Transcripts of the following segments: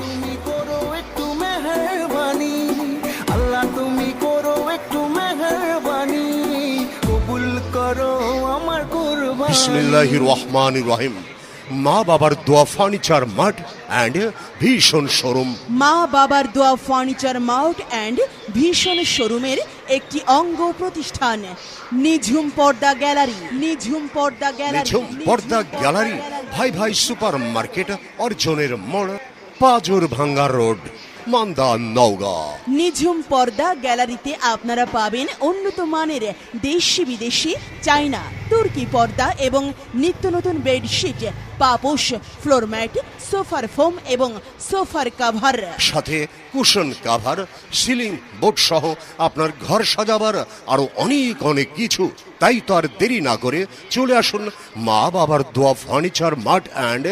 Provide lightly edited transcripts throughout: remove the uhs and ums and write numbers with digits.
তুমি করো একটু মেহেরবানি, আল্লাহ তুমি করো একটু মেহেরবানি, কবুল করো আমার কুরবানি। বিসমিল্লাহির রহমানির রহিম। মা বাবার দোয়া ফার্নিচার মার্ট অ্যান্ড ভীষণ শোরুম। মা বাবার দোয়া ফার্নিচার মার্ট অ্যান্ড ভীষণ শোরুমের একটি অঙ্গ প্রতিষ্ঠান নিঝুম পর্দা গ্যালারি। নিঝুম পর্দা গ্যালারি। নিঝুম পর্দা গ্যালারি ভাই ভাই সুপার মার্কেট, অর্জনের মোড়, পাজর ভাঙ্গা রোড, মান্দা, নওগাঁ। নিঝুম পর্দা গ্যালারিতে আপনারা পাবেন উন্নত মানের দেশি বিদেশি, চাইনা, তুর্কি পর্দা এবং নিত্য নতুন বেডশিট, পাপোশ, ফ্লোর ম্যাট, সোফার ফোম এবং সোফার কাভার, সাথে কুশন কাভার, সিলিং বোর্ড সহ আপনার ঘর সাজাবার আরো অনেক অনেক কিছু। তাই তো আর দেরি না করে চলে আসুন মা বাবার দোয়া ফার্নিচার মার্ট অ্যান্ড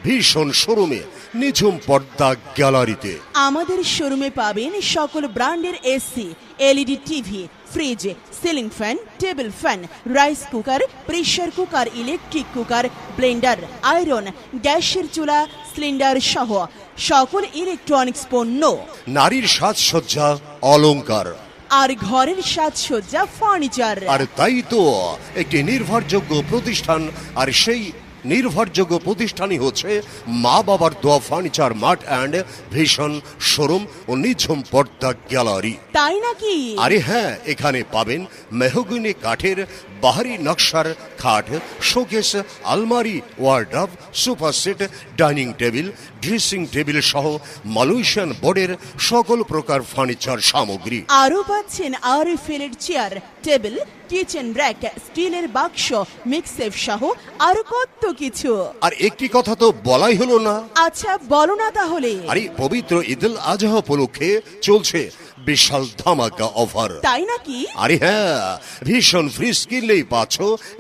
ভীষণ শোরুমে, নিঝুম পর্দা গ্যালারিতে। আমাদের শোরুমে পাবেন সকল ব্র্যান্ডের AC, LED TV, fridge, ceiling fan, table fan, rice cooker, pressure cooker, electric cooker, Blender, iron, গ্যাসের চুলা, সিলিন্ডার সহ সকল ইলেকট্রনিক্স পণ্য। নারীর সাজসজ্জা, অলংকার আর ঘরের সাজসজ্জা, ফার্নিচার। আর তাই তো একটি নির্ভরযোগ্য প্রতিষ্ঠান, আর সেই নির্ভরযোগ্য প্রতিষ্ঠানই হচ্ছে মা বাবার দোয়া ফার্নিচার মার্ট অ্যান্ড ভীষণ শোরুম ও নিঝুম পর্দা গ্যালারি। তাই নাকি? আরে হ্যাঁ, এখানে পাবেন মেহগনি কাঠের বাহারি নকশার খাট, শোকেস, আলমারি, wardrobe, sofa set, dining table, dressing table সহ মালয়েশিয়ান বোর্ডের সকল প্রকার ফার্নিচার সামগ্রী। আরও পাচ্ছেন RFL chair, table, kitchen rack, স্টিলের বাক্স, মিক্সেফ সহ আরো কত কিছু। আর একটি কথা তো বলাই হলো না। আচ্ছা বলো না তাহলে। আরে পবিত্র ঈদুল আজহা উপলক্ষে চলছে বিশাল ধামাকা অফার। তাই নাকি? আরে হ্যাঁ, ভীষণ ফ্রিজ কিনলেই পাচ্ছ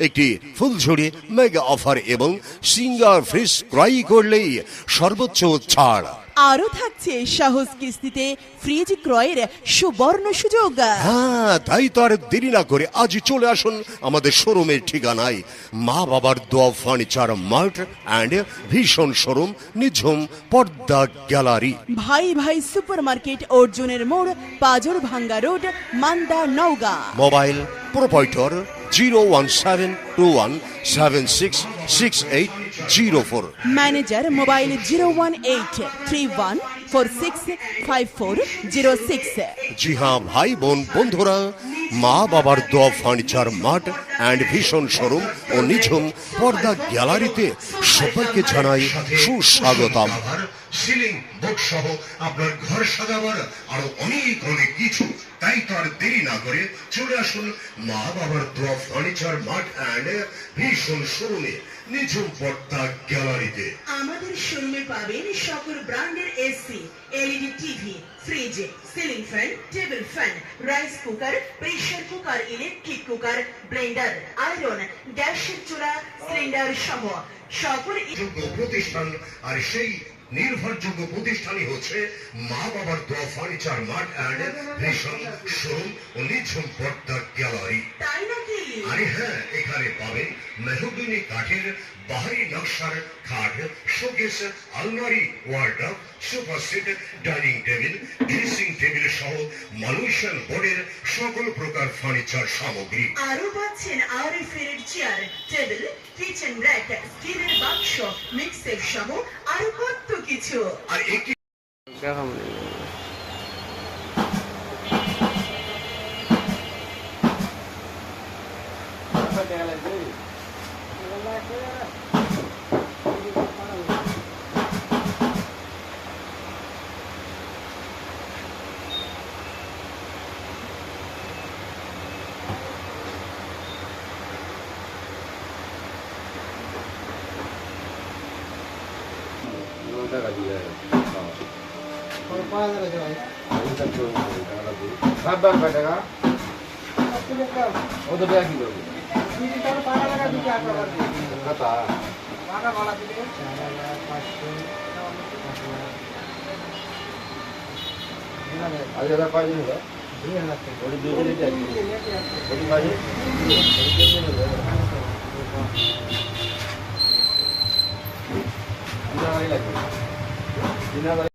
একটি ফুলঝুরি মেগা অফার এবং সিঙ্গার ফ্রিজ ক্রয় করলেই সর্বোচ্চ ছাড়। আরও থাকছে সহজ কিস্তিতে ফ্রিজ ক্রয়ের সুবর্ণ সুযোগ। হ্যাঁ, তাই তো আর দেরি না করে আজই চলে আসুন আমাদের শোরুমের ঠিকানায় মা বাবার দোয়া ফার্নিচার মার্ট অ্যান্ড ভীষণ শোরুম, নিঝুম পর্দা গ্যালারি। ভাই ভাই সুপার মার্কেট, অর্জুনের মোড়, পাজর ভাঙ্গা road, Manda, Naogaon. Mobile proprietor 01721766804। Manager mobile 01831465406। জি হ্যাঁ ভাই বোন বন্ধুরা, মা বাবার দোয়া ফার্নিচার মার্ট অ্যান্ড ভীষণ শোরুম ও নিঝুম পর্দা গ্যালারিতে সবাইকে জানাই সুস্বাগতম। সিলিং বোর্ড সহ আপনার ঘর সাজাবার আরো অনেক অনেক কিছু। তাই তো আর দেরি না করে চলে আসুন মা বাবার দোয়া ফার্নিচার মার্ট অ্যান্ড ভীষণ শোরুমে, নিঝুম পর্দা গ্যালারিতে। আমাদের শোরুমে পাবেন সকল ব্র্যান্ডের AC, LED TV, fridge, ceiling fan, table fan, rice cooker, pressure cooker, electric cooker, Blender, iron, গ্যাসের চুলা, সিলিন্ডার সহ সকল প্রতিষ্ঠান। আর সেই নির্ভরযোগ্য প্রতিষ্ঠানই হচ্ছে মা বাবার দোয়া ফার্নিচার মার্ট অ্যান্ড ভীষণ শোরুম ও নিঝুম পর্দা গ্যালারি। তাই নাকি? আরে হ্যাঁ, এখানে পাবেন মেহগনি কাঠের বাহারি নকশার খাট, শোকেস, আলমারি, wardrobe, sofa set, dining table, dressing table সহ মালয়েশিয়ান বোর্ডের সকল প্রকার ফার্নিচার সামগ্রী। আরও পাচ্ছেন RFL chair, table, kitchen rack, স্টিলের বাক্স, মিক্সের সহ আরো কত কিছু। আর একটি টাকা দিয়ে টাকা ও তো টাকা কি করবে কথা আজ পাই দিন ওটি দুই মিনিট ওটি মাঝে লাগবে